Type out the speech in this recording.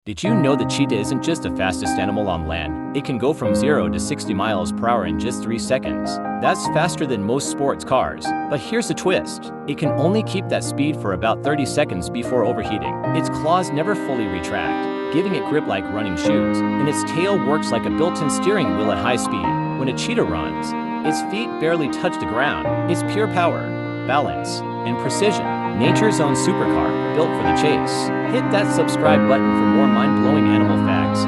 Did you know that cheetah isn't just the fastest animal on land? It can go from 0 to 60 miles per hour in just 3 seconds. That's faster than most sports cars. But here's the twist. It can only keep that speed for about 30 seconds before overheating. Its claws never fully retract, giving it grip like running shoes, and its tail works like a built-in steering wheel at high speed. When a cheetah runs, its feet barely touch the ground. It's pure power, balance, and precision. Nature's own supercar, built for the chase. Hit that subscribe button for more mind-blowing animal facts.